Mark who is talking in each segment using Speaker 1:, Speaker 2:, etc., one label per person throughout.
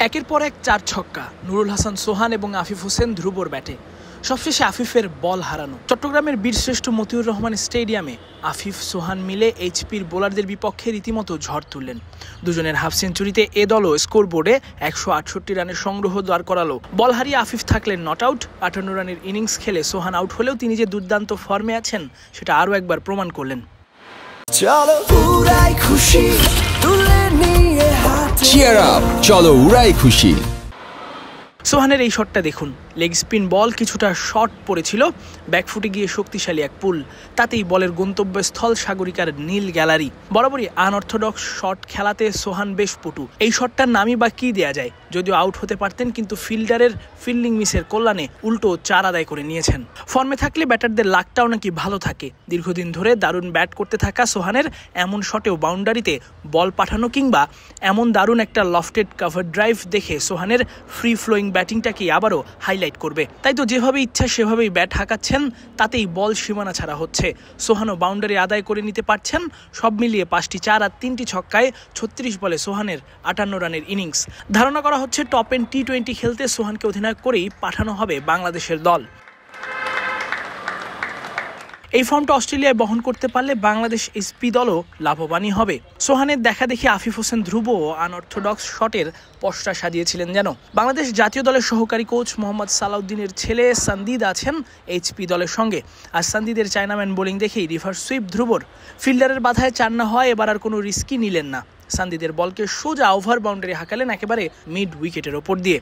Speaker 1: একের পর এক 4 ছক্কা নুরুল হাসান সোহান এবং আফিফ হোসেন ধ্রুবর ব্যাটে। সবশেষে আফিফের বল হারানো। চট্টগ্রামের বীরশ্রেষ্ঠ মতিউর রহমান স্টেডিয়ামে আফিফ সোহান মিলে এইচপির বোলারদের বিপক্ষে রীতিমতো ঝড় তুললেন। দুজনের হাফ সেঞ্চুরিতে এ দলও স্কোরবোর্ডে 168 রানের সংগ্রহ দাঁড় করালো। বল হারিয়ে আফিফ থাকলেন নট আউট। 58 রানের ইনিংস খেলে সোহান আউট হলেও তিনি যে দুর্দান্ত ফর্মে আছেন সেটা আরও একবার প্রমাণ করলেন।
Speaker 2: চলো উড়াই খুশি।
Speaker 1: সোহানের এই শটটা দেখুন, লেগ স্পিন বল কিছুটা শর্ট পড়েছিল, ব্যাকফুটে গিয়ে শক্তিশালী এক পুল, তাতেই বলের গন্তব্যস্থল সাগরিকার নীল গ্যালারি। বরাবরই আনঅর্থোডক্স শট খেলাতে সোহান বেশ পটু। এই শটটার নামই বা কি দেয়া যায়, যদিও আউট হতে পারতেন কিন্তু ফিল্ডারের ফিল্ডিং মিসের কল্যাণে উল্টো 4 আদায় করে নিয়েছেন। ফর্মে থাকলে ব্যাটারদের লাকটাও নাকি ভালো থাকে। দীর্ঘদিন ধরে দারুণ ব্যাট করতে থাকা সোহানের এমন শটেও বাউন্ডারিতে বল পাঠানো কিংবা এমন দারুণ একটা লফটেড কভার ড্রাইভ দেখে সোহানের ফ্রি ফ্লোয়িং ব্যাটিংটাকে আবারও হাইলাইট করবে। তাই তো যেভাবে ইচ্ছা সেভাবেই ব্যাট হাঁকাচ্ছেন, তাতেই বল সীমানা ছাড়া হচ্ছে। সোহানও বাউন্ডারি আদায় করে নিতে পারছেন। সব মিলিয়ে 5টি 4 আর 3টি ছক্কায় 36 বলে সোহানের 58 রানের ইনিংস। ধারণা করা হচ্ছে টপ এন্ড টি20 খেলতে সোহানকে অধিনায়ক করেই পাঠানো হবে বাংলাদেশের দল। এই ফর্মটা অস্ট্রেলিয়ায় বহন করতে পারলে বাংলাদেশ এসপি দলও লাভবানই হবে। সোহানের দেখা দেখি আফিফ হোসেন ধ্রুব আনঅর্থোডক্স শটের পসরা সাজিয়েছিলেন যেন। বাংলাদেশ জাতীয় দলের সহকারী কোচ মোহাম্মদ সালাউদ্দিনের ছেলে সান্দিদ আছেন এইচপি দলের সঙ্গে। আর সান্দিদের চায়নাম্যান বোলিং দেখেই রিভার্স সুইপ ধ্রুবর। ফিল্ডারের বাধায় 4 না হয় এবার আর কোনো রিস্কই নিলেন না। সান্দিদের বলকে সোজা ওভার বাউন্ডারি হাঁকালেন একেবারে মিড উইকেটের ওপর দিয়ে।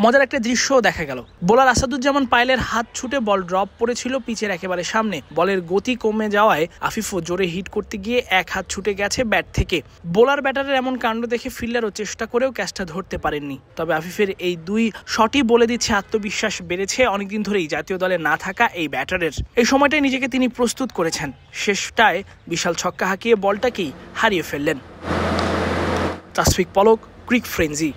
Speaker 1: মজার একটা দৃশ্যও দেখা গেল। বোলার আসাদুজ্জামান পায়েলের হাত ছুটে বল ড্রপ পড়েছিল পিচের একেবারে সামনে। বলের গতি কমে যাওয়ায় আফিফও জোরে হিট করতে গিয়ে এক হাত ছুটে গেছে ব্যাট থেকে। বোলার ব্যাটারের এমন কাণ্ড দেখে ফিল্ডারও চেষ্টা করেও ক্যাচটা ধরতে পারেননি। তবে আফিফের এই 2 শটই বলে দিচ্ছে আত্মবিশ্বাস বেড়েছে অনেকদিন ধরেই জাতীয় দলে না থাকা এই ব্যাটারের। এই সময়টায় নিজেকে তিনি প্রস্তুত করেছেন। শেষটায় বিশাল ছক্কা হাঁকিয়ে বলটাকেই হারিয়ে ফেললেন। তাসফিক পলক, ক্রিক ফ্রেঞ্জি।